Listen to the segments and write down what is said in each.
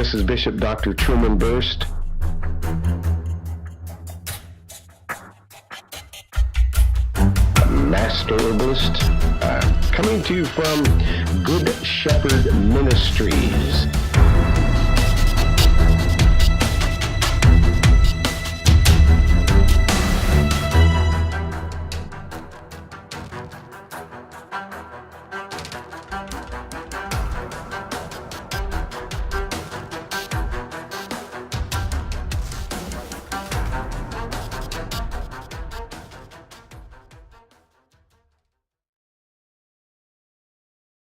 This is Bishop Dr. Truman Berst. Master Herbalist, coming to you from Good Shepherd Ministries.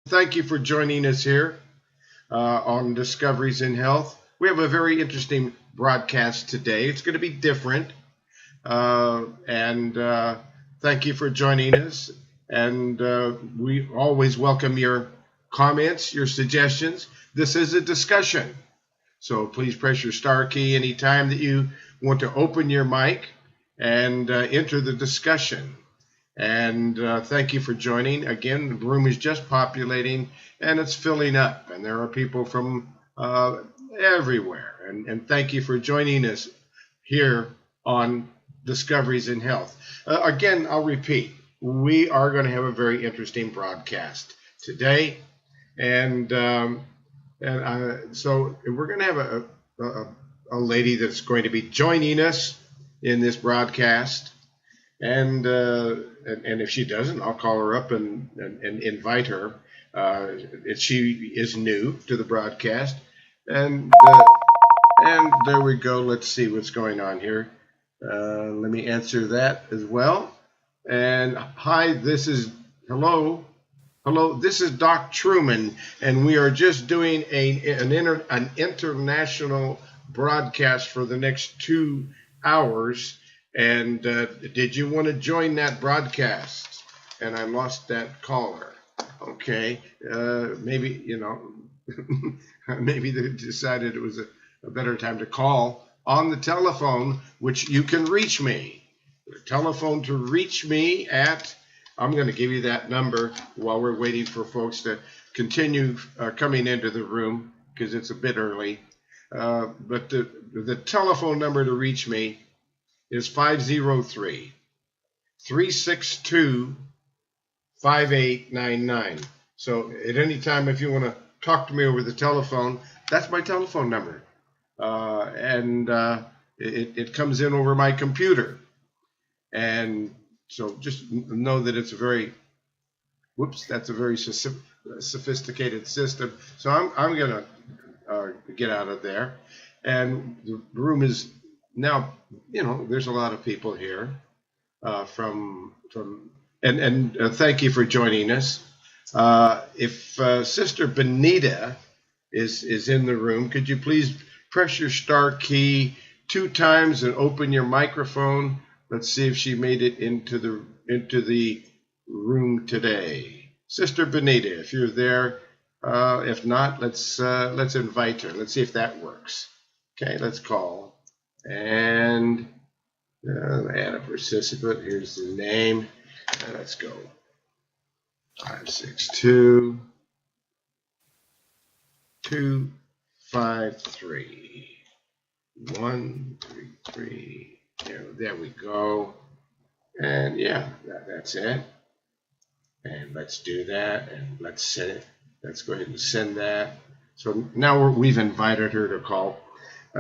Thank you for joining us here on Discoveries in Health. We have a very interesting broadcast today. It's going to be different. And thank you for joining us. And we always welcome your comments, your suggestions. This is a discussion. So please press your star key anytime that you want to open your mic and enter the discussion. And thank you for joining. Again, the room is just populating and it's filling up. And there are people from everywhere. And thank you for joining us here on Discoveries in Health. Again, I'll repeat, we are going to have a very interesting broadcast today. And so we're going to have a lady that's going to be joining us in this broadcast. And if she doesn't, I'll call her up and invite her. She is new to the broadcast. And there we go. Let's see what's going on here. Let me answer that as well. And hi, hello, this is Doc Truman, and we are just doing an international broadcast for the next 2 hours. And did you want to join that broadcast? And I lost that caller. Okay, maybe, maybe they decided it was a better time to call on the telephone, which you can reach me. The telephone to reach me at, I'm going to give you that number while we're waiting for folks to continue coming into the room because it's a bit early. But the telephone number to reach me is 503-362-5899. So at any time, if you want to talk to me over the telephone, that's my telephone number. It comes in over my computer. And so just know that it's that's a very sophisticated system. So I'm going to get out of there. And the room is now, there's a lot of people here thank you for joining us. If Sister Benita is in the room, could you please press your star key 2 times and open your microphone? Let's see if she made it into the room today. Sister Benita, if you're there. If not, let's invite her. Let's see if that works. Okay, let's call. And add a participant. Here's the name. Let's go. 562-253. 133. There we go. And yeah, that's it. And let's do that. And let's send it. Let's go ahead and send that. So now we've invited her to call.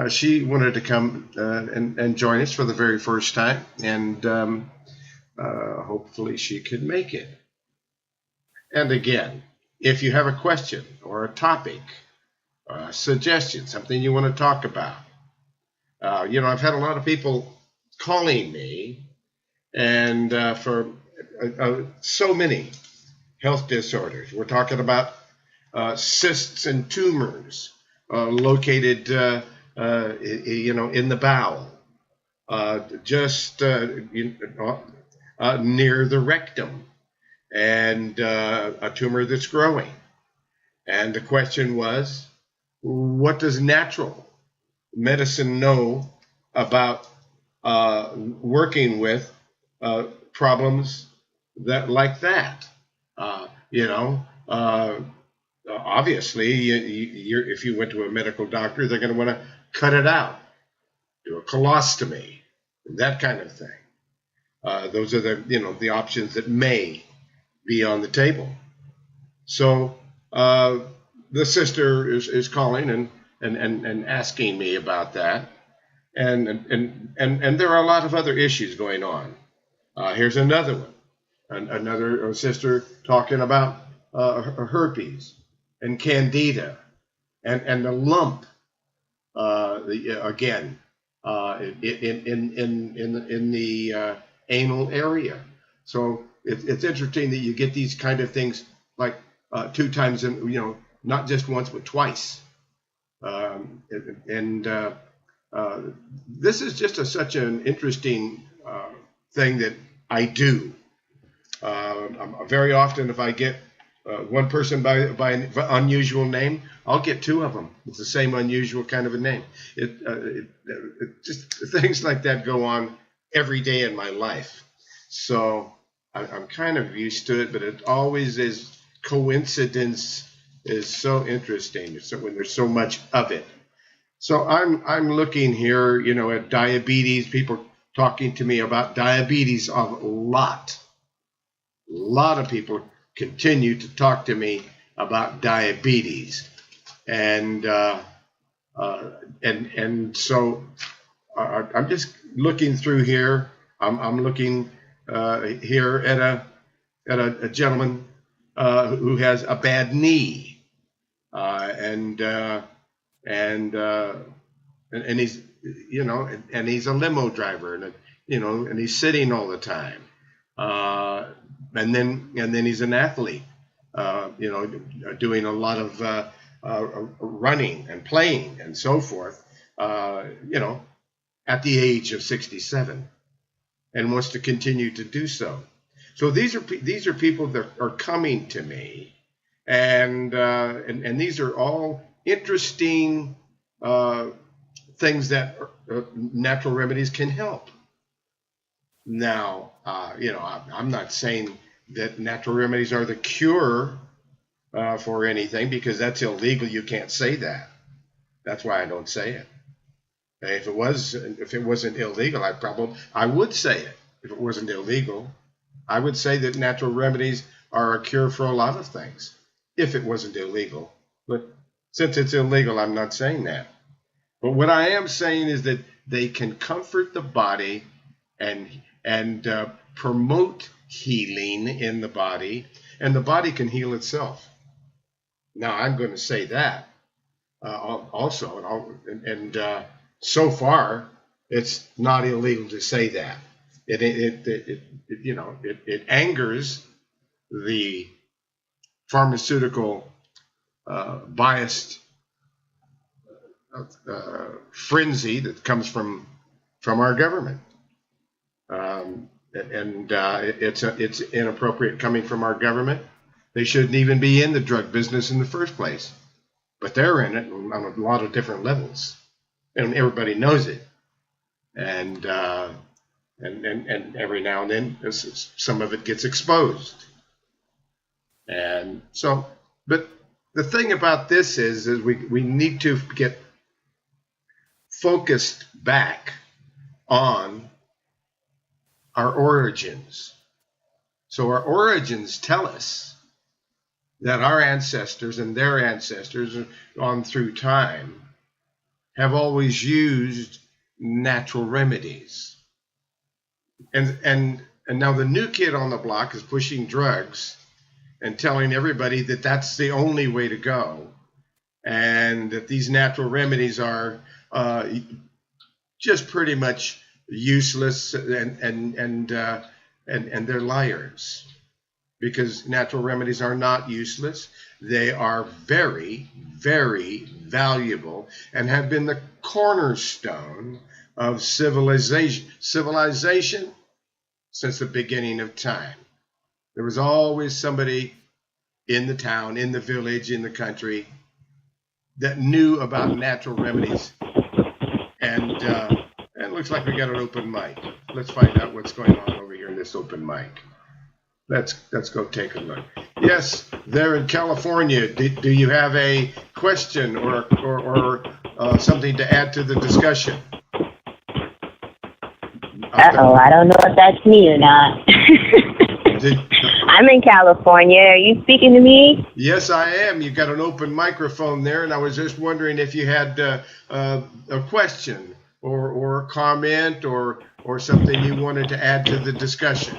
She wanted to come and join us for the very first time, and hopefully she could make it. And again, if you have a question or a topic, a suggestion, something you want to talk about, I've had a lot of people calling me, and for so many health disorders. We're talking about cysts and tumors located in the bowel, just near the rectum, and a tumor that's growing. And the question was, what does natural medicine know about working with problems like that? obviously, if you went to a medical doctor, they're going to want to cut it out, do a colostomy, that kind of thing. Those are the options that may be on the table. So the sister is calling and asking me about that, and there are a lot of other issues going on. Here's another one, another sister talking about herpes and candida and the lump again in the anal area. So it's interesting that you get these kind of things like 2 times, not just once but twice. This is just such an interesting thing that I do. Very often, if I get one person by an unusual name, I'll get 2 of them with the same unusual kind of a name. It just things like that go on every day in my life. So I'm kind of used to it, but it always is. Coincidence is so interesting. So when there's so much of it. So I'm looking here, at diabetes. People talking to me about diabetes a lot. A lot of people continue to talk to me about diabetes, and so I'm just looking through here. I'm looking here at a gentleman who has a bad knee, and he's and he's a limo driver, and he's sitting all the time, and then he's an athlete, doing a lot of running and playing and so forth, at the age of 67, and wants to continue to do so. So these are people that are coming to me, and these are all interesting things that natural remedies can help. Now, I'm not saying that natural remedies are the cure for anything, because that's illegal. You can't say that. That's why I don't say it. If it wasn't illegal, I would say it. If it wasn't illegal, I would say that natural remedies are a cure for a lot of things, if it wasn't illegal. But since it's illegal, I'm not saying that. But what I am saying is that they can comfort the body and promote healing in the body, and the body can heal itself. Now, I'm going to say that also, and so far, it's not illegal to say that. It angers the pharmaceutical biased frenzy that comes from our government, it's inappropriate coming from our government. They shouldn't even be in the drug business in the first place, but they're in it on a lot of different levels, and everybody knows it. And every now and then, some of it gets exposed. And so, but the thing about this is we need to get focused back on our origins. So our origins tell us that our ancestors and their ancestors on through time have always used natural remedies. And now the new kid on the block is pushing drugs and telling everybody that that's the only way to go, and that these natural remedies are just pretty much useless, and they're liars, because natural remedies are not useless. They are very, very valuable and have been the cornerstone of civilization since the beginning of time. There was always somebody in the town, in the village, in the country that knew about natural remedies. And it looks like we got an open mic. Let's find out what's going on over here in this open mic. Let's go take a look. Yes, there in California. Do you have a question or something to add to the discussion? I don't know if that's me or not. I'm in California. Are you speaking to me? Yes, I am. You've got an open microphone there, and I was just wondering if you had a question or a comment or something you wanted to add to the discussion.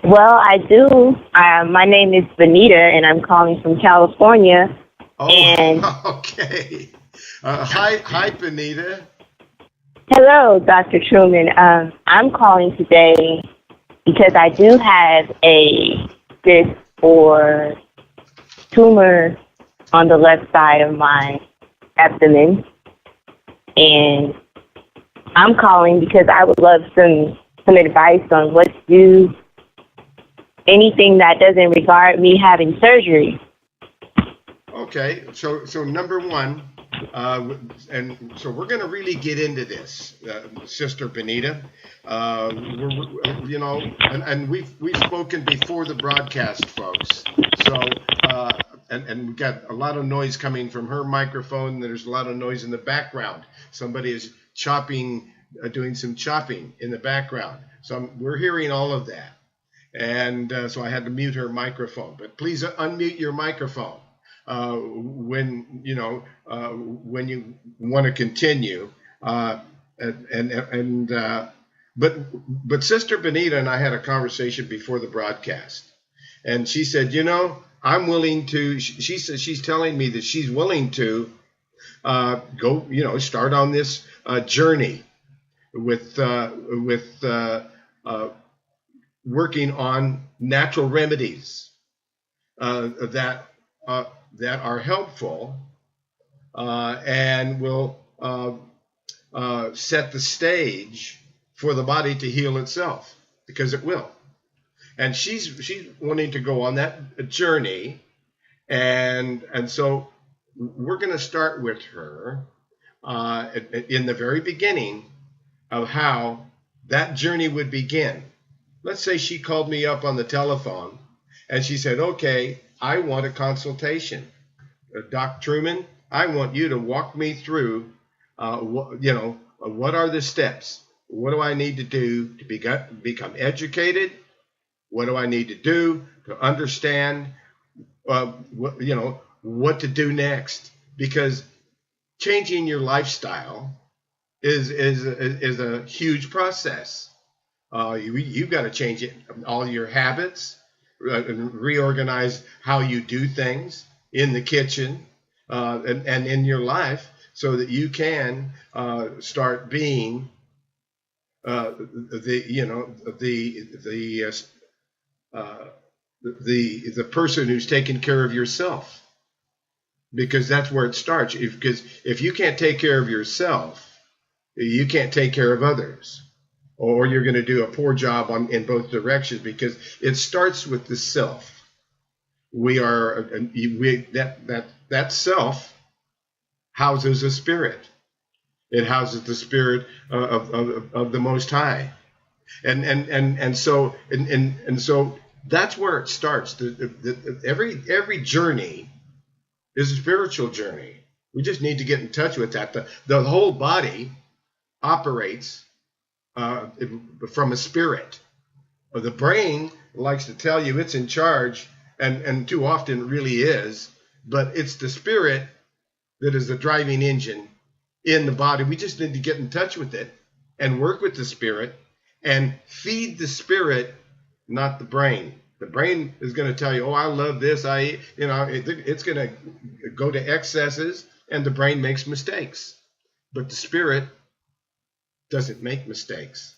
Well, I do. My name is Benita, and I'm calling from California. Oh, and okay. Hi, Benita. Hello, Dr. Truman. I'm calling today because I do have a cyst or tumor on the left side of my abdomen, and I'm calling because I would love some advice on what to do. Anything that doesn't regard me having surgery. Okay, so number one, and so we're going to really get into this, Sister Benita. And we've spoken before the broadcast, folks. So and we've got a lot of noise coming from her microphone. There's a lot of noise in the background. Somebody is doing some chopping in the background. So we're hearing all of that. And so I had to mute her microphone. But please unmute your microphone when you want to continue. But Sister Benita and I had a conversation before the broadcast, and she said, I'm willing to. She said she's telling me that she's willing to go, start on this journey with working on natural remedies that are helpful and will set the stage for the body to heal itself, because it will. And she's wanting to go on that journey, and so we're going to start with her in the very beginning of how that journey would begin. Let's say she called me up on the telephone and she said, okay, I want a consultation. Doc Truman, I want you to walk me through, what are the steps? What do I need to do to become educated? What do I need to do to understand, what to do next? Because changing your lifestyle is a huge process. You've got to change it, all your habits, and reorganize how you do things in the kitchen and in your life, so that you can start being the person who's taking care of yourself, because that's where it starts. Because if you can't take care of yourself, you can't take care of others, or you're going to do a poor job in both directions, because it starts with the self. That self houses a spirit. It houses the spirit of the Most High, and so that's where it starts. Every journey is a spiritual journey. We just need to get in touch with that. The whole body operates from a spirit. The brain likes to tell you it's in charge, and too often it really is, but it's the spirit that is the driving engine in the body. We just need to get in touch with it and work with the spirit and feed the spirit, not the brain. The brain is going to tell you, oh, I love this. It's going to go to excesses, and the brain makes mistakes. But the spirit doesn't make mistakes,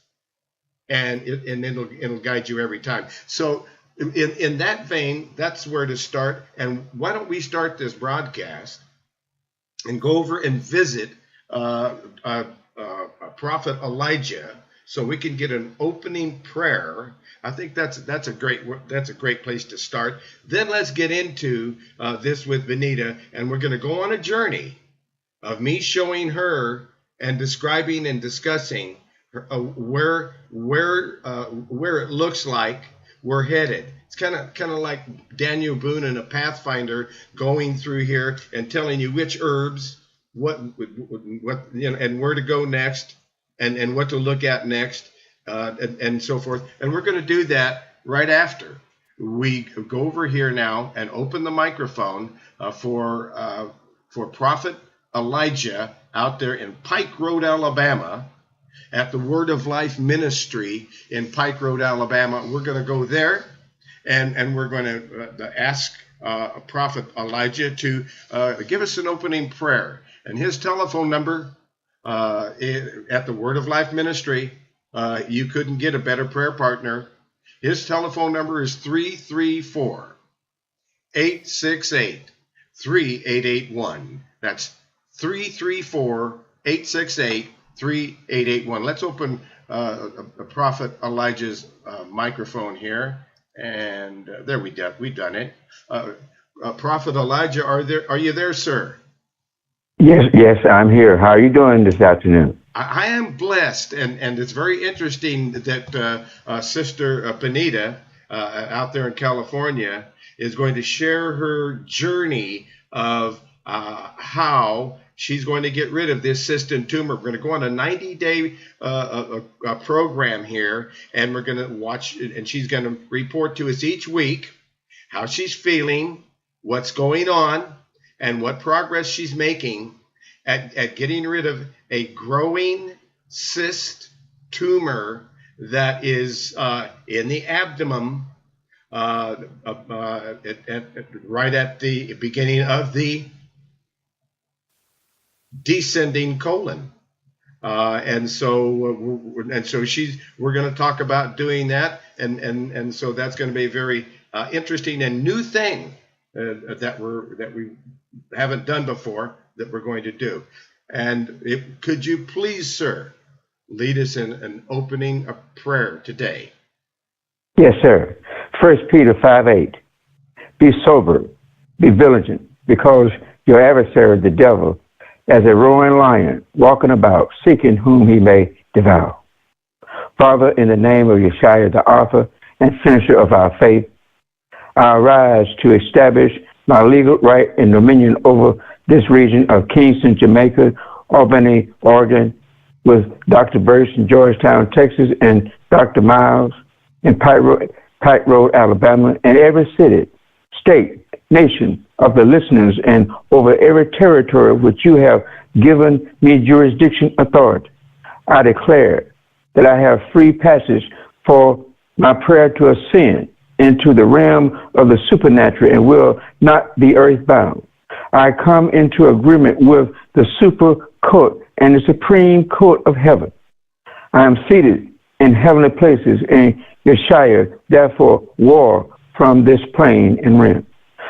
and it'll guide you every time. So in that vein, that's where to start. And why don't we start this broadcast and go over and visit Prophet Elijah, so we can get an opening prayer. I think that's a great place to start. Then let's get into this with Benita, and we're going to go on a journey of me showing her and describing and discussing where it looks like we're headed. It's kind of like Daniel Boone and a Pathfinder going through here and telling you which herbs, what and where to go next, and what to look at next, and so forth. And we're going to do that right after we go over here now and open the microphone for Prophet Elijah out there in Pike Road, Alabama, at the Word of Life Ministry in Pike Road, Alabama. We're going to go there, and we're going to ask Prophet Elijah to give us an opening prayer. And his telephone number at the Word of Life Ministry, you couldn't get a better prayer partner. His telephone number is 334-868-3881. That's 334-868-3881. Let's open Prophet Elijah's microphone here, and there we've done it. Prophet Elijah, are you there, sir? Yes, I'm here. How are you doing this afternoon? I am blessed, and it's very interesting that Sister Benita out there in California is going to share her journey of how she's going to get rid of this cyst and tumor. We're going to go on a 90-day program here, and we're going to watch, and she's going to report to us each week how she's feeling, what's going on, and what progress she's making at getting rid of a growing cyst tumor that is in the abdomen, right at the beginning of the descending colon. And so we're going to talk about doing that, and so that's going to be a very interesting and new thing that we haven't done before, that we're going to do. And could you please, sir, lead us in an opening of prayer today? Yes, sir. 1 Peter 5:8. Be sober, be vigilant, because your adversary, the devil, as a roaring lion, walking about, seeking whom he may devour. Father, in the name of Yeshua, the author and finisher of our faith, I arise to establish my legal right and dominion over this region of Kingston, Jamaica, Albany, Oregon, with Dr. Berst in Georgetown, Texas, and Dr. Miles in Pike Road, Alabama, and every city, state, nation of the listeners, and over every territory which you have given me jurisdiction authority. I declare that I have free passage for my prayer to ascend into the realm of the supernatural and will not be earthbound. I come into agreement with the super court and the supreme court of heaven. I am seated in heavenly places in Yeshua, therefore war from this plane and realm.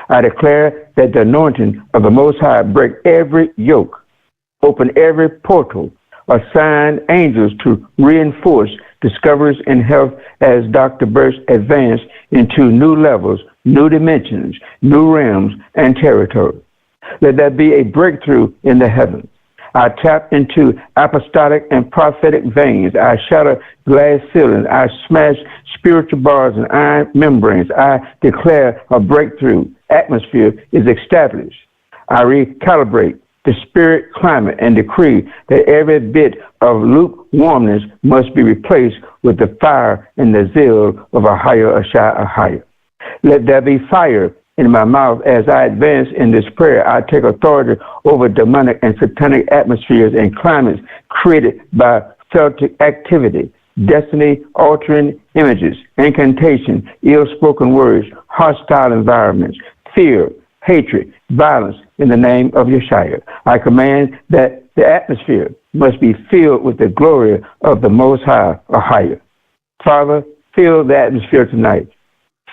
I declare that the anointing of the Most High break every yoke, open every portal, assign angels to reinforce discoveries in health as Dr. Berst advanced into new levels, new dimensions, new realms, and territory. Let that be a breakthrough in the heavens. I tap into apostolic and prophetic veins. I shatter glass ceilings. I smash spiritual bars and iron membranes. I declare a breakthrough atmosphere is established. I recalibrate the spirit climate and decree that every bit of lukewarmness must be replaced with the fire and the zeal of a higher Ashai. Let there be fire in my mouth as I advance in this prayer. I take authority over demonic and satanic atmospheres and climates created by Celtic activity, destiny-altering images, incantation, ill-spoken words, hostile environments, fear, hatred, violence in the name of Yeshua. I command that the atmosphere must be filled with the glory of the Most High or higher. Father, fill the atmosphere tonight.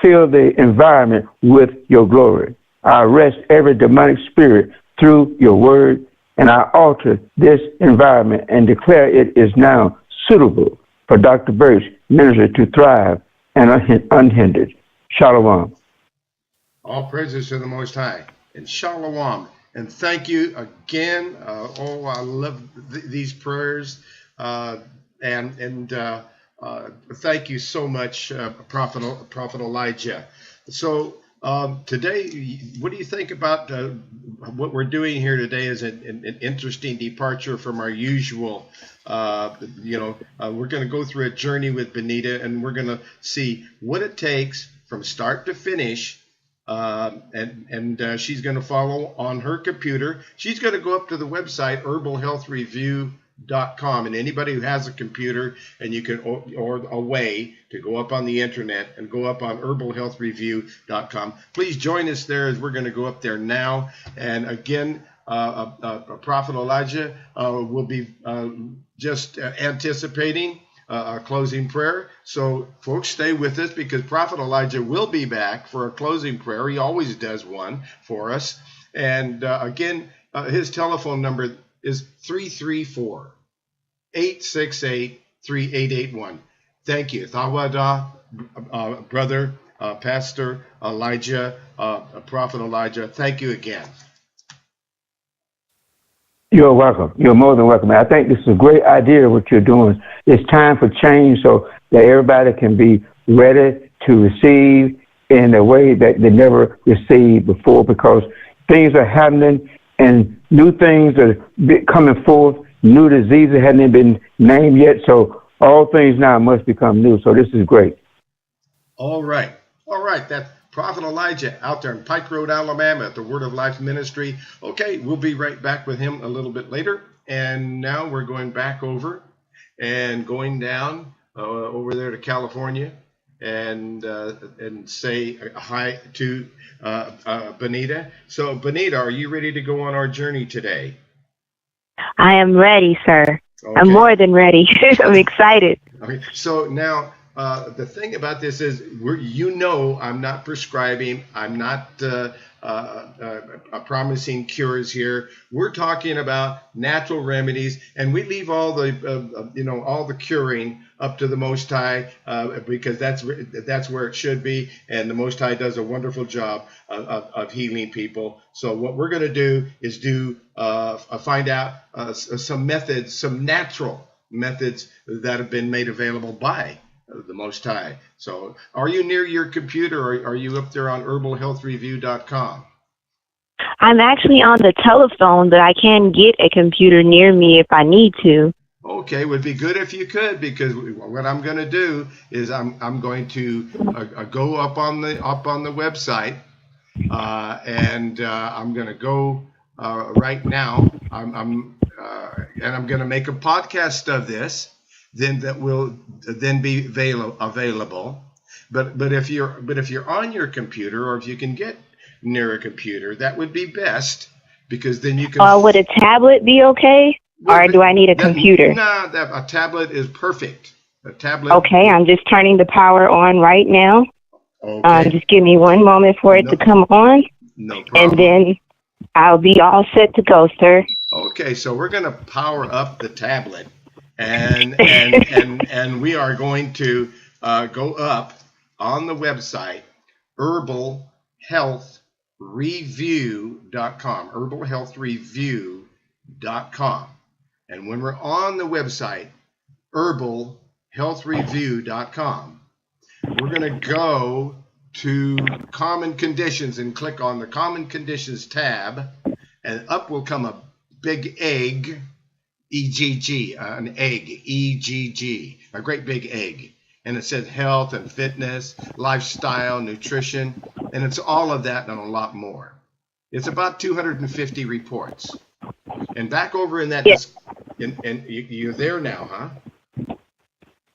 Fill the environment with your glory. I arrest every demonic spirit through your word, and I alter this environment and declare it is now suitable for Dr. Berst ministry to thrive and unhindered. Shalom. All praises to the Most High, and shalom. And thank you again. I love these prayers. Thank you so much, Prophet Elijah. So today, what do you think about what we're doing here today? Is an interesting departure from our usual. We're going to go through a journey with Benita, and we're going to see what it takes from start to finish. And she's going to follow on her computer. She's going to go up to the website herbalhealthreview.com, and anybody who has a computer and you can or a way to go up on the internet and go up on herbalhealthreview.com. Please join us there as we're going to go up there now. And again, Prophet Elijah will be just anticipating a closing prayer. So folks, stay with us because Prophet Elijah will be back for a closing prayer. He always does one for us. And again, his telephone number is 334-868-3881. Thank you. Thawada, brother, Pastor Elijah, Prophet Elijah. Thank you again. You're welcome. You're more than welcome. I think this is a great idea what you're doing. It's time for change so that everybody can be ready to receive in a way that they never received before, because things are happening and new things are coming forth. New diseases hadn't been named yet, so all things now must become new. So this is great. All right. That's Prophet Elijah out there in Pike Road, Alabama at the Word of Life Ministry. Okay, we'll be right back with him a little bit later. And now we're going back over and going down over there to California and say hi to Benita. So, Benita, are you ready to go on our journey today? I am ready, sir. Okay. I'm more than ready. I'm excited. Okay, so now the thing about this is, I'm not prescribing. I'm not promising cures here. We're talking about natural remedies, and we leave all the all the curing up to the Most High because that's where it should be, and the Most High does a wonderful job of healing people. So what we're going to do is find out some methods, some natural methods that have been made available by the Most High. So are you near your computer, or are you up there on herbalhealthreview.com? I'm actually on the telephone, but I can get a computer near me if I need to. Okay, would be good if you could, because what I'm going to do is I'm going to go up on the website, and I'm going to go right now. I'm going to make a podcast of this. Then that will then be available. But if you're on your computer, or if you can get near a computer, that would be best, because then you can. Would a tablet be okay, or do I need a computer? No, a tablet is perfect. A tablet. Okay, I'm just turning the power on right now. Okay. Just give me one moment for it to come on. No problem. And then I'll be all set to go, sir. Okay, so we're going to power up the tablet. And we are going to go up on the website herbalhealthreview.com, herbalhealthreview.com. And when we're on the website herbalhealthreview.com, we're going to go to Common Conditions and click on the Common Conditions tab, and up will come a big egg. EGG, an egg, EGG, a great big egg. And it says health and fitness, lifestyle, nutrition, and it's all of that and a lot more. It's about 250 reports. And back over in that, and you're there now, huh?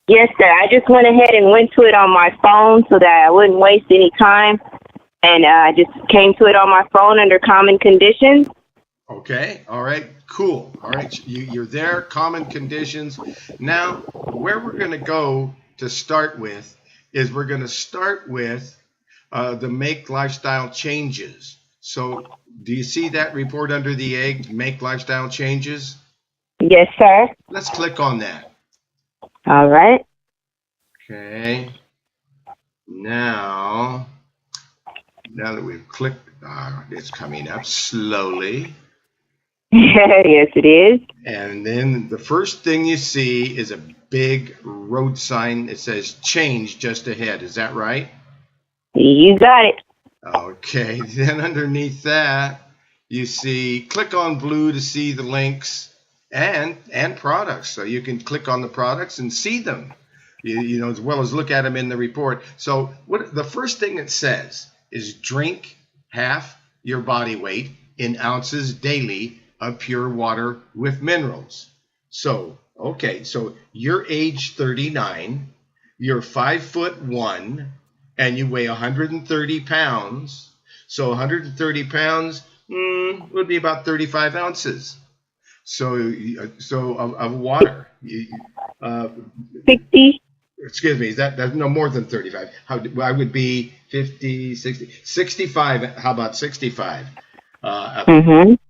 Yes, sir. I just went ahead and went to it on my phone so that I wouldn't waste any time. And I just came to it on my phone under Common Conditions. Okay. All right. Cool. All right. You're there. Common Conditions. Now, where we're going to go to start with is we're going to start with the Make Lifestyle Changes. So do you see that report under the egg, Make Lifestyle Changes? Yes, sir. Let's click on that. All right. Okay. Now that we've clicked, it's coming up slowly. Yes, it is. And then the first thing you see is a big road sign that says change just ahead. Is that right? You got it. Okay. Then underneath that, you see click on blue to see the links and products. So you can click on the products and see them, you know, as well as look at them in the report. So what the first thing it says is drink half your body weight in ounces daily of pure water with minerals. So, okay, so you're age 39, you're 5'1", and you weigh 130 pounds. So 130 pounds would be about 35 ounces. So of water. 60. Excuse me, that's no more than 35. I would be 50, 60, 65. How about 65?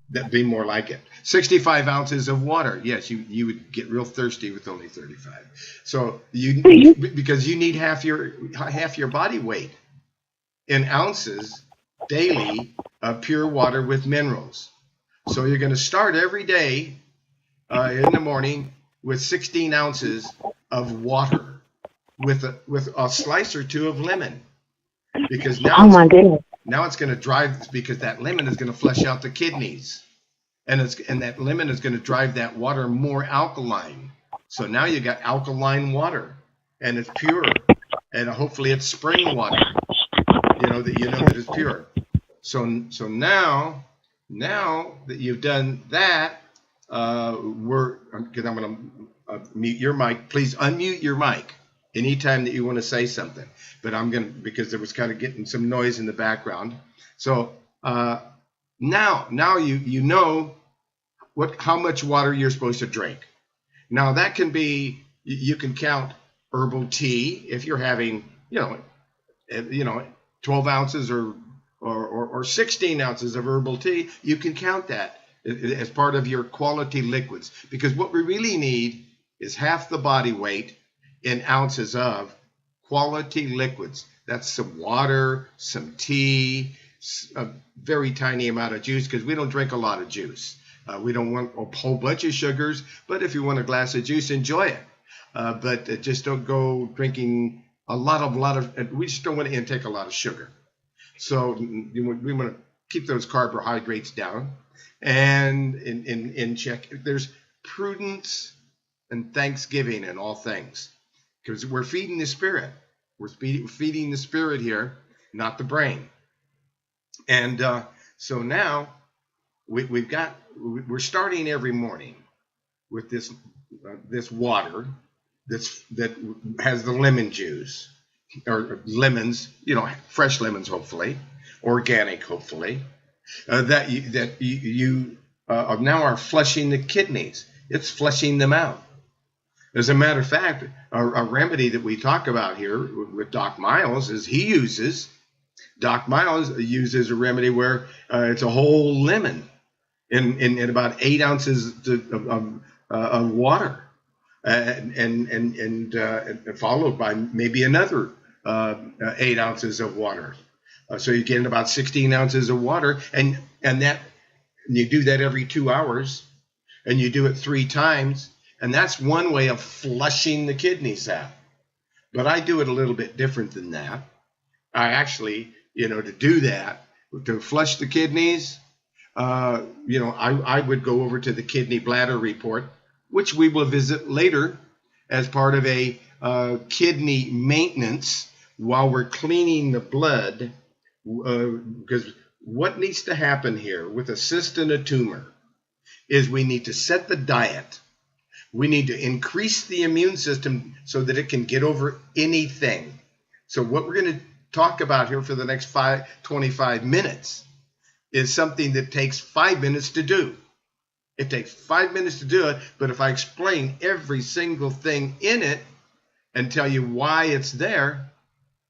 That'd be more like it. 65 ounces of water. Yes, you would get real thirsty with only 35. So because you need half your body weight in ounces daily of pure water with minerals. So you're going to start every day in the morning with 16 ounces of water with a slice or two of lemon, because now Oh my goodness. now it's going to drive, because that lemon is going to flush out the kidneys, and that lemon is going to drive that water more alkaline. So now you got alkaline water, and it's pure, and hopefully it's spring water. That it's pure. So now that you've done that, because I'm going to mute your mic. Please unmute your mic anytime that you want to say something. But because there was kind of getting some noise in the background. So now you know how much water you're supposed to drink. Now that can be, you can count herbal tea if you're having 12 ounces or 16 ounces of herbal tea. You can count that as part of your quality liquids, because what we really need is half the body weight in ounces of quality liquids. That's some water, some tea, a very tiny amount of juice, because we don't drink a lot of juice. We don't want a whole bunch of sugars, but if you want a glass of juice, enjoy it. But just don't go drinking a lot of, we just don't want to intake a lot of sugar. So we want to keep those carbohydrates down and in check. There's prudence and thanksgiving in all things, because we're feeding the spirit. We're feeding the spirit here, not the brain. And so now we're starting every morning with this water that has the lemon juice, or lemons, fresh lemons, hopefully, organic, hopefully, that you now are flushing the kidneys. It's flushing them out. As a matter of fact, a remedy that we talk about here with Doc Miles Doc Miles uses a remedy where it's a whole lemon in about 8 ounces of water, and followed by maybe another 8 ounces of water. So you get about 16 ounces of water, and you do that every 2 hours, and you do it 3 times, and that's one way of flushing the kidneys out. But I do it a little bit different than that. I actually, to do that, to flush the kidneys, I would go over to the kidney bladder report, which we will visit later as part of a kidney maintenance while we're cleaning the blood, because what needs to happen here with a cyst and a tumor is we need to set the diet. We need to increase the immune system so that it can get over anything. So what we're going to talk about here for the next 25 minutes is something that takes 5 minutes to do. It takes 5 minutes to do it, but if I explain every single thing in it and tell you why it's there,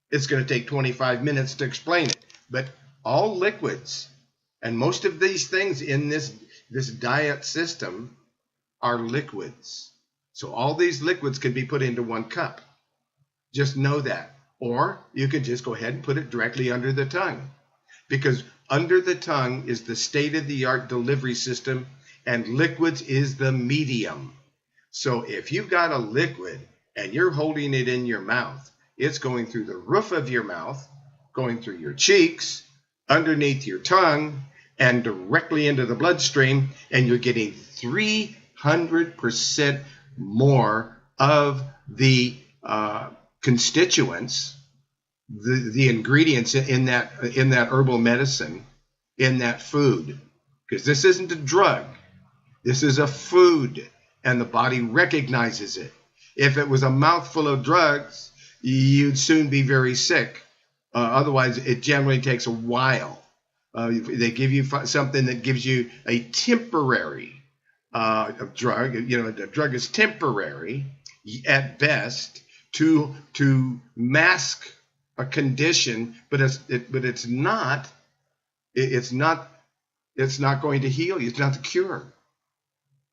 it's going to take 25 minutes to explain it. But all liquids and most of these things in this diet system are liquids. So all these liquids can be put into 1 cup. Just know that. Or you can just go ahead and put it directly under the tongue, because under the tongue is the state-of-the-art delivery system and liquids is the medium. So if you've got a liquid and you're holding it in your mouth, it's going through the roof of your mouth, going through your cheeks, underneath your tongue, and directly into the bloodstream, and you're getting 300% more of the constituents, the ingredients in that herbal medicine, in that food. Because this isn't a drug. This is a food, and the body recognizes it. If it was a mouthful of drugs, you'd soon be very sick. Otherwise, it generally takes a while. They give you something that gives you a temporary drug. The drug is temporary at best to mask a condition, but it's not going to heal you. It's not the cure.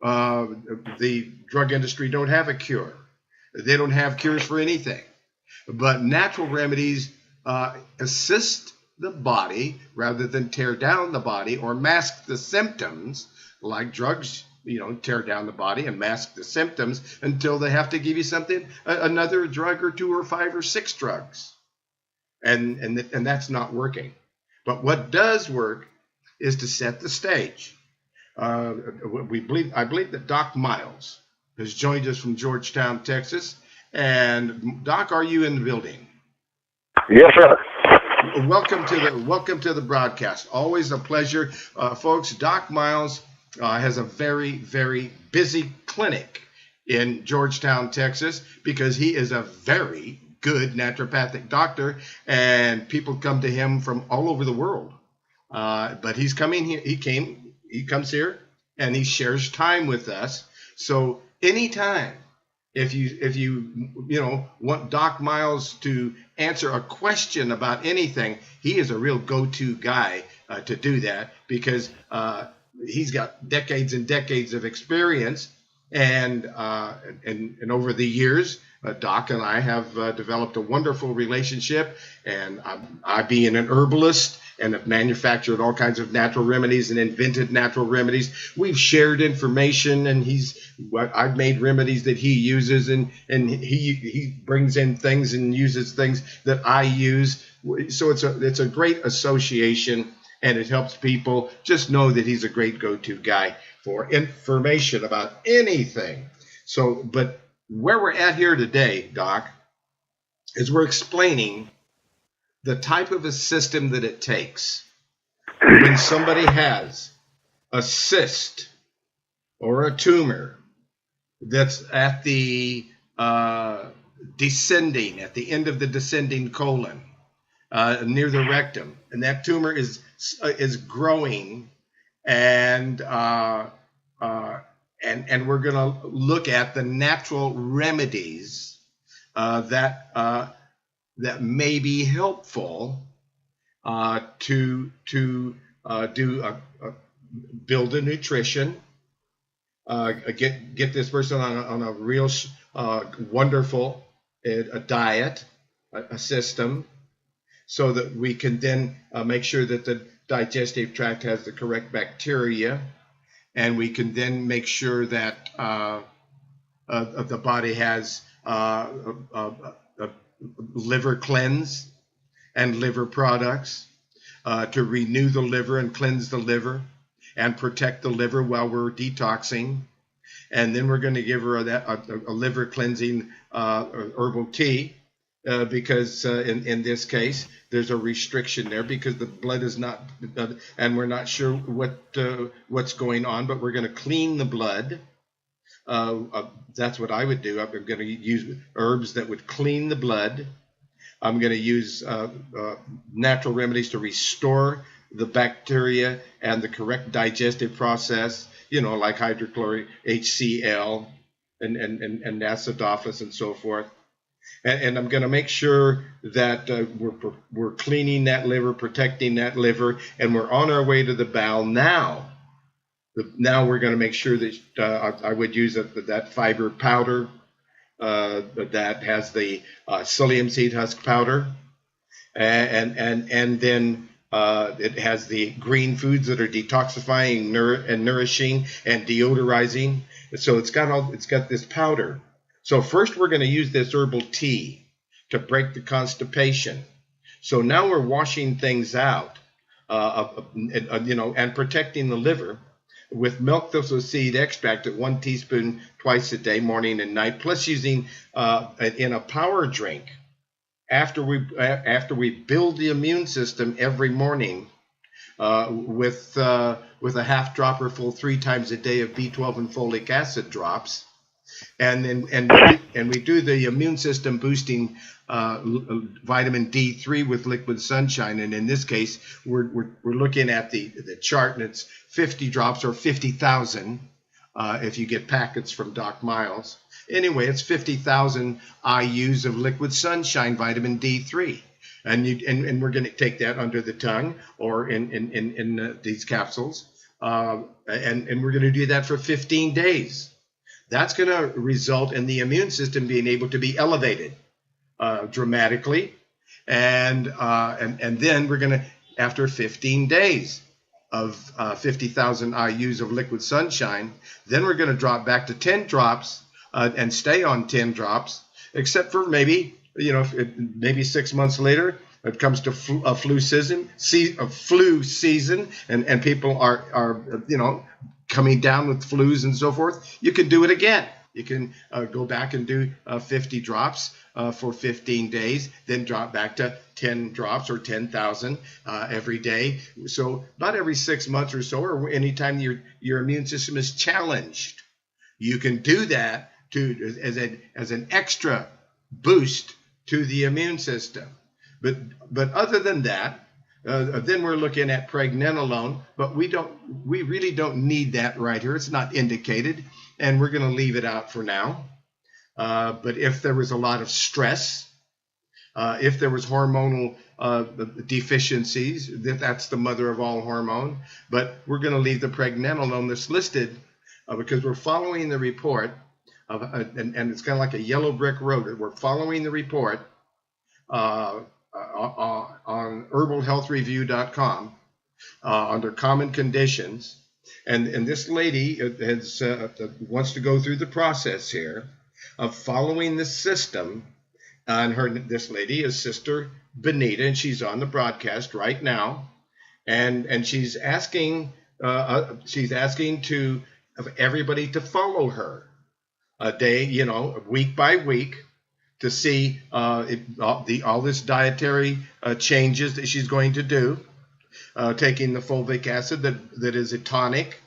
The drug industry don't have a cure. They don't have cures for anything. But natural remedies assist the body rather than tear down the body or mask the symptoms, like drugs, tear down the body and mask the symptoms until they have to give you something, another drug or 2 or 5 or 6 drugs. And that's not working. But what does work is to set the stage. I believe that Doc Miles has joined us from Georgetown, Texas. And Doc, are you in the building? Yes, sir. Welcome to the broadcast. Always a pleasure, folks. Doc Miles has a very, very busy clinic in Georgetown, Texas, because he is a very good naturopathic doctor, and people come to him from all over the world. But he's coming here. He comes here and he shares time with us. So anytime, if you want Doc Miles to answer a question about anything, he is a real go-to guy to do that, because he's got decades and decades of experience, and over the years, Doc and I have developed a wonderful relationship, and I being an herbalist and have manufactured all kinds of natural remedies and invented natural remedies. We've shared information, and I've made remedies that he uses, and he brings in things and uses things that I use. So it's a great association, and it helps people just know that he's a great go-to guy for information about anything. So, but where we're at here today, Doc, is we're explaining the type of a system that it takes when somebody has a cyst or a tumor that's at the descending, at the end of the descending colon, near the rectum, and that tumor is growing, and we're going to look at the natural remedies that may be helpful to build a nutrition, get this person on a real wonderful diet, a system, so that we can then make sure that the digestive tract has the correct bacteria, and we can then make sure that the body has liver cleanse and liver products to renew the liver and cleanse the liver and protect the liver while we're detoxing. And then we're going to give her a liver cleansing herbal tea, because in this case there's a restriction there, because the blood is not, and we're not sure what's going on, but we're going to clean the blood. That's what I would do. I'm going to use herbs that would clean the blood. I'm going to use natural remedies to restore the bacteria and the correct digestive process, like hydrochloric HCl and acidophilus and so forth. And I'm going to make sure that we're cleaning that liver, protecting that liver, and we're on our way to the bowel now. Now we're going to make sure that I would use that fiber powder that has the psyllium seed husk powder, and then It has the green foods that are detoxifying and nourishing and deodorizing. So it's got this powder. So first we're going to use this herbal tea to break the constipation. So now we're washing things out, and protecting the liver with milk thistle seed extract at 1 teaspoon twice a day, morning and night, plus using in a power drink after we build the immune system every morning with a half dropper full 3 times a day of B12 and folic acid drops. And we do the immune system boosting vitamin D3 with liquid sunshine, and in this case we're looking at the chart, and it's 50 drops or 50,000 if you get packets from Doc Miles. Anyway, it's 50,000 IUs of liquid sunshine vitamin D3, and we're going to take that under the tongue or in these capsules, and we're going to do that for 15 days. That's going to result in the immune system being able to be elevated dramatically, and then we're going to, after 15 days of 50,000 IUs of liquid sunshine, then we're going to drop back to 10 drops and stay on 10 drops, except for maybe 6 months later it comes to flu season, and people are coming down with flus and so forth. You can do it again. You can go back and do 50 drops for 15 days, then drop back to 10 drops or 10,000 every day. So about every 6 months or so, or anytime your immune system is challenged, you can do that as an extra boost to the immune system. But other than that, then we're looking at pregnenolone, but we really don't need that right here. It's not indicated, and we're going to leave it out for now. But if there was a lot of stress, if there was hormonal deficiencies, that's the mother of all hormone. But we're going to leave the pregnenolone that's listed because we're following the report, and it's kind of like a yellow brick road. We're following the report on herbalhealthreview.com under common conditions, and this lady wants to go through the process here of following the system. And this lady is Sister Benita, and she's on the broadcast right now, and she's asking to everybody to follow her a day, week by week, to see all this dietary changes that she's going to do, taking the fulvic acid that is a tonic,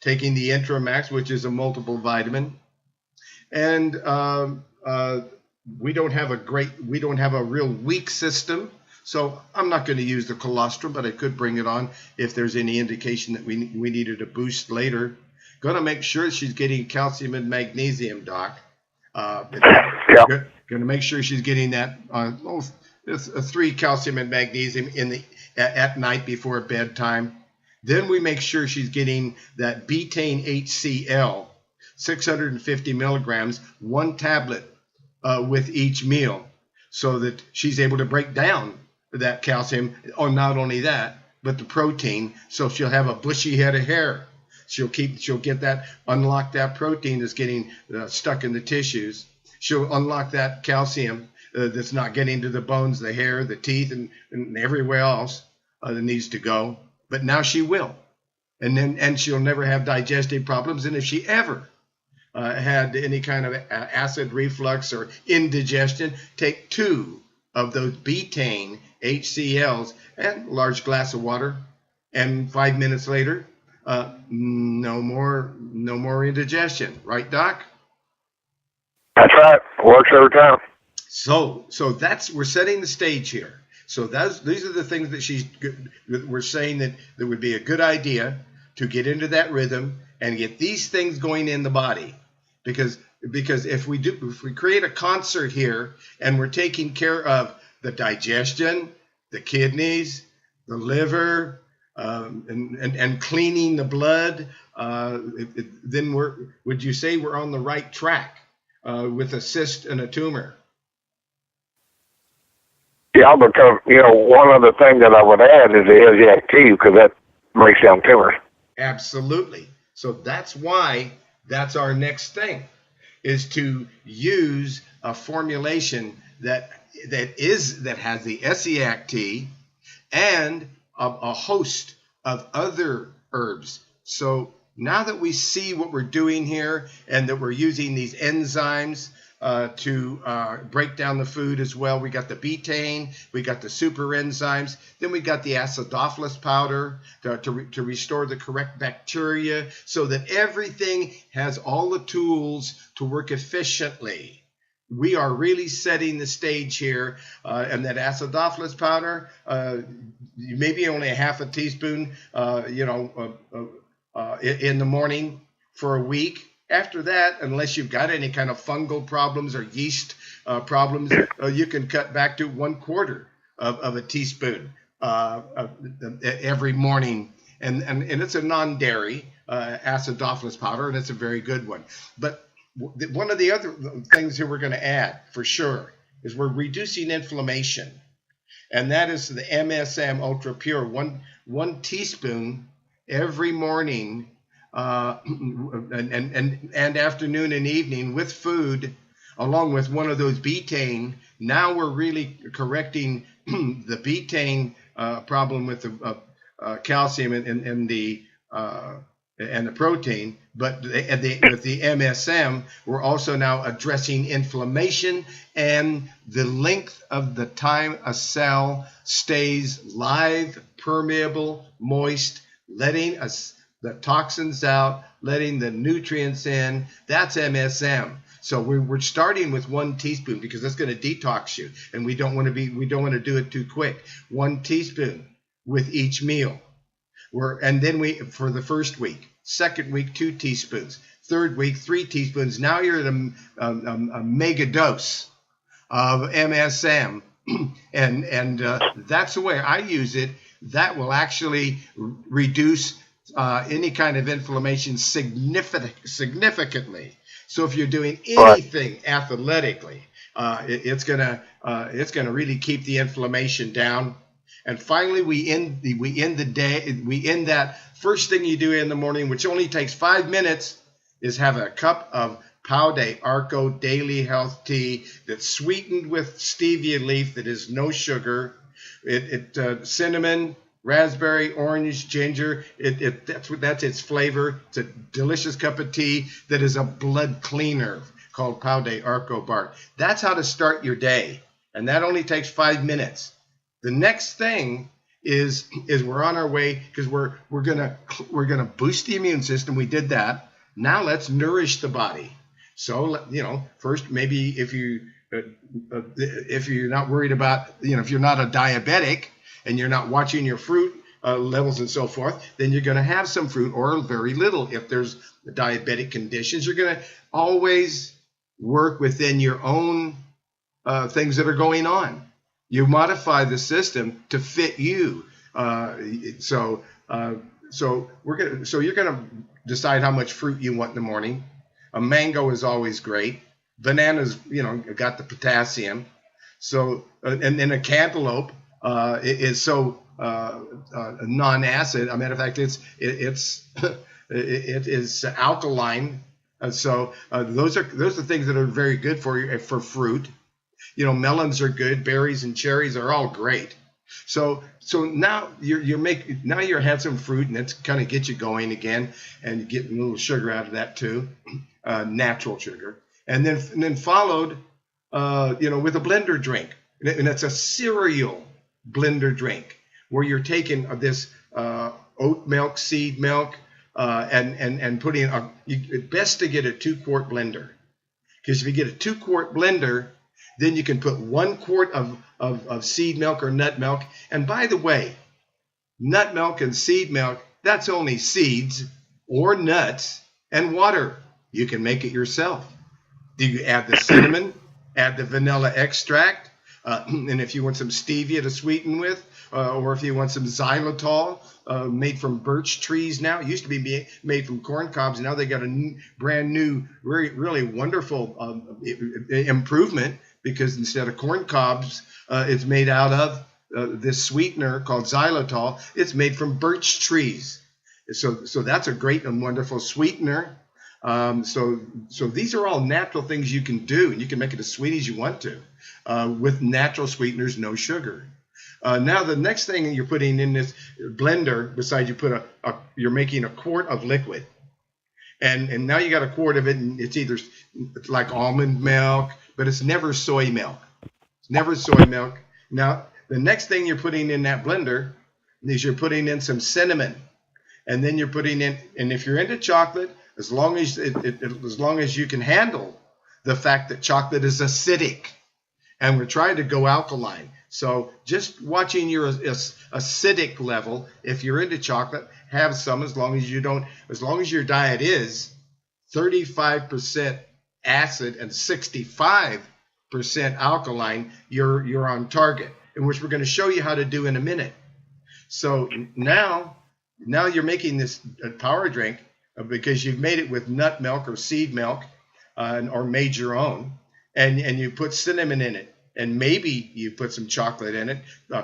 taking the Intramax, which is a multiple vitamin, and we don't have a real weak system, so I'm not going to use the colostrum, but I could bring it on if there's any indication that we needed a boost later. Going to make sure she's getting calcium and magnesium, Doc. Going to make sure she's getting that 3 calcium and magnesium at night before bedtime. Then we make sure she's getting that betaine HCl, 650 milligrams, 1 tablet with each meal, so that she's able to break down that calcium. Or not only that, but the protein, so she'll have a bushy head of hair. She'll get that, unlock that protein that's getting stuck in the tissues. She'll unlock that calcium that's not getting to the bones, the hair, the teeth, and everywhere else that needs to go. But now she will, and she'll never have digestive problems. And if she ever had any kind of acid reflux or indigestion, take 2 of those betaine HCLs and a large glass of water, and 5 minutes later, no more indigestion. Right, Doc? That's right. Works every time. So we're setting the stage here. So these are the things that we're saying that would be a good idea to get into that rhythm and get these things going in the body. Because if we create a concert here and we're taking care of the digestion, the kidneys, the liver, and cleaning the blood, then would you say we're on the right track with a cyst and a tumor? Yeah, because, one other thing that I would add is the Asiatic tea, because that breaks down tumors. Absolutely. So that's why that's our next thing, is to use a formulation that has the Essiac tea and a host of other herbs. So now that we see what we're doing here and that we're using these enzymes to break down the food as well, we got the betaine, we got the super enzymes, then we got the acidophilus powder to restore the correct bacteria so that everything has all the tools to work efficiently. We are really setting the stage here, and that acidophilus powder, maybe only a half a teaspoon, in the morning for a week. After that, unless you've got any kind of fungal problems or yeast problems, you can cut back to 1/4 of a teaspoon every morning. And it's a non-dairy acidophilus powder, and it's a very good one. But one of the other things that we're going to add for sure is we're reducing inflammation. And that is the MSM Ultra Pure, one teaspoon every morning and afternoon and evening with food, along with one of those betaine. Now we're really correcting the betaine problem with the calcium and the protein, but with the MSM, we're also now addressing inflammation and the length of the time a cell stays live, permeable, moist, letting the toxins out, letting the nutrients in. That's MSM. So we're starting with 1 teaspoon because that's going to detox you, and we don't want to do it too quick. 1 teaspoon with each meal. And then for the first week, second week, 2 teaspoons, third week, 3 teaspoons. Now you're at a mega dose of MSM, and that's the way I use it. That will actually reduce any kind of inflammation significantly. So if you're doing anything athletically, it's gonna really keep the inflammation down. And finally, we end that first thing you do in the morning, which only takes 5 minutes, is have a cup of Pau de Arco Daily Health Tea that's sweetened with stevia leaf that is no sugar. Cinnamon, raspberry, orange, ginger. That's its flavor. It's a delicious cup of tea that is a blood cleaner called Pau de Arco bark. That's how to start your day, and that only takes 5 minutes. The next thing is we're on our way because we're gonna boost the immune system. We did that. Now let's nourish the body. So first maybe if you're not worried about if you're not a diabetic and you're not watching your fruit levels and so forth, then you're going to have some fruit or very little. If there's diabetic conditions, you're going to always work within your own things that are going on. You modify the system to fit you. So you're going to decide how much fruit you want in the morning. A mango is always great. Bananas, got the potassium. So and then a cantaloupe is so non-acid. As a matter of fact, it is alkaline. So those are things that are very good for you for fruit. Melons are good, berries and cherries are all great. So now you're had some fruit, and that's kind of get you going again, and you get a little sugar out of that too, natural sugar, and then followed, with a blender drink, and it's a cereal blender drink where you're taking this oat milk, seed milk, and putting best to get a 2-quart blender, because if you get a 2-quart blender, then you can put 1 quart of seed milk or nut milk. And by the way, nut milk and seed milk, that's only seeds or nuts and water. You can make it yourself. You add the cinnamon, add the vanilla extract, and if you want some stevia to sweeten with, or if you want some xylitol made from birch trees now. It used to be made from corn cobs. Now they got a brand new, really wonderful improvement because instead of corn cobs, it's made out of this sweetener called xylitol. It's made from birch trees. So that's a great and wonderful sweetener. So these are all natural things you can do, and you can make it as sweet as you want to with natural sweeteners, no sugar. Now the next thing you're putting in this blender, besides you're making a quart of liquid, and now you got a quart of it, and it's like almond milk, but it's never soy milk. It's never soy milk. Now the next thing you're putting in that blender is you're putting in some cinnamon, and then you're putting in, and if you're into chocolate, as long as you can handle the fact that chocolate is acidic, and we're trying to go alkaline. So just watching your acidic level, if you're into chocolate, have some, as long as your diet is 35% acid and 65% alkaline, you're on target, and which we're going to show you how to do in a minute. So now you're making this power drink because you've made it with nut milk or seed milk, or made your own, and you put cinnamon in it. And maybe you put some chocolate in it,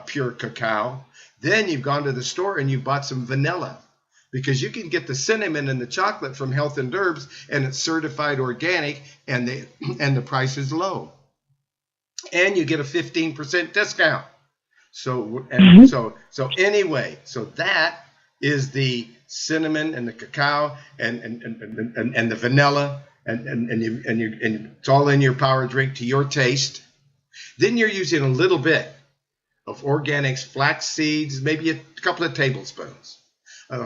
pure cacao. Then you've gone to the store and you bought some vanilla, because you can get the cinnamon and the chocolate from Health and Herbs, and it's certified organic, and the price is low. And you get a 15% discount. So anyway, so that is the cinnamon and the cacao and the vanilla, and it's all in your power drink to your taste. Then you're using a little bit of organics, flax seeds, maybe a couple of tablespoons.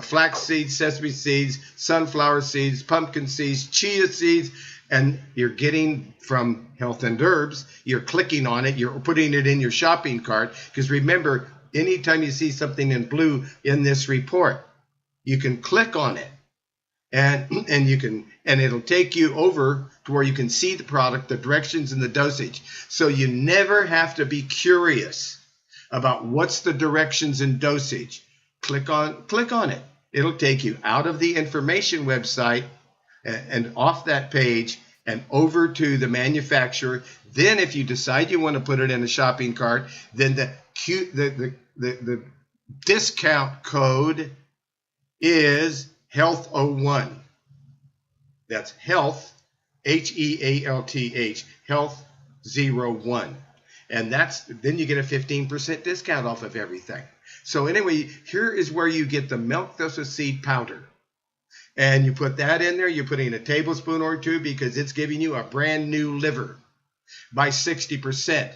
Flax seeds, sesame seeds, sunflower seeds, pumpkin seeds, chia seeds, and you're getting from Health and Herbs, you're clicking on it, you're putting it in your shopping cart, because remember, anytime you see something in blue in this report, you can click on it, and it'll take you over to where you can see the product, the directions, and the dosage. So you never have to be curious about what's the directions and dosage. Click on it. It'll take you out of the information website and off that page and over to the manufacturer. Then if you decide you want to put it in a shopping cart, then the discount code is Health01. That's Health, HEALTH, Health01. And then you get a 15% discount off of everything. So anyway, here is where you get the milk thistle seed powder. And you put that in there, you're putting a tablespoon or two, because it's giving you a brand new liver by 60%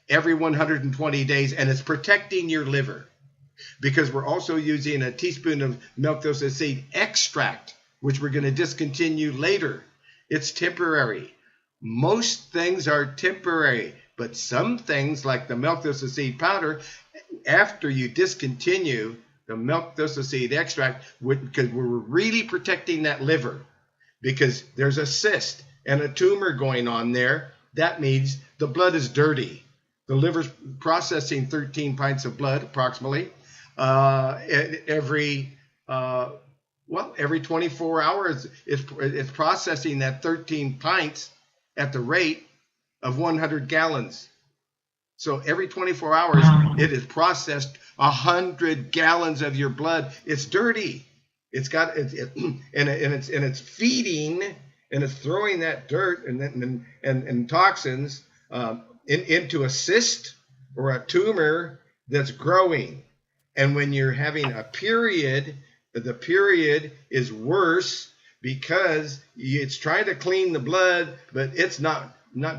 every 120 days, and it's protecting your liver. Because we're also using a teaspoon of milk thistle seed extract, which we're going to discontinue later. It's temporary. Most things are temporary, but some things, like the milk thistle seed powder, after you discontinue the milk thistle seed extract, because we're really protecting that liver, because there's a cyst and a tumor going on there. That means the blood is dirty. The liver's processing 13 pints of blood approximately every 24 hours. It's processing that 13 pints at the rate of 100 gallons. So every 24 hours, it has processed 100 gallons of your blood. It's dirty. It's feeding, and it's throwing that dirt and toxins into a cyst or a tumor that's growing. And when you're having a period, the period is worse because it's trying to clean the blood, but it's not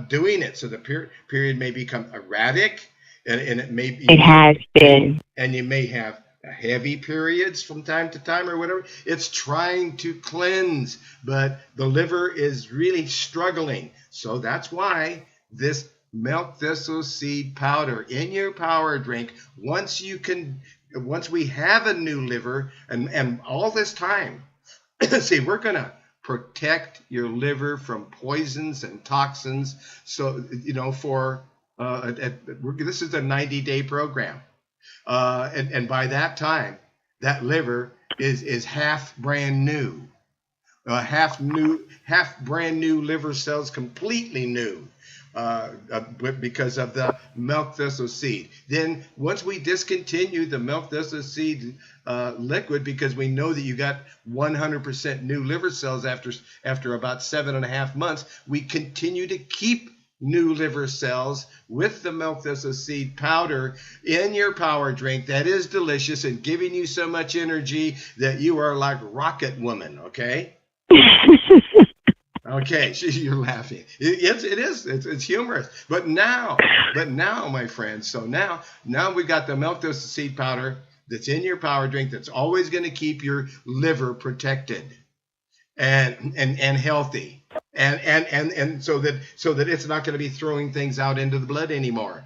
doing it. So the period may become erratic, and it may be. It has been. And you may have heavy periods from time to time or whatever. It's trying to cleanse, but the liver is really struggling. So that's why this milk thistle seed powder in your power drink, once we have a new liver, and all this time, see, we're going to protect your liver from poisons and toxins. So, this is a 90-day program. And by that time, that liver is half brand new. Half brand new liver cells, completely new. because of the milk thistle seed. Then once we discontinue the milk thistle seed liquid, because we know that you got 100% new liver cells after about 7.5 months, we continue to keep new liver cells with the milk thistle seed powder in your power drink that is delicious and giving you so much energy that you are like Rocket Woman, okay? Okay, you're laughing. It's humorous. But now, my friends, so now we got the milk thistle seed powder that's in your power drink that's always going to keep your liver protected and healthy. And so that it's not going to be throwing things out into the blood anymore.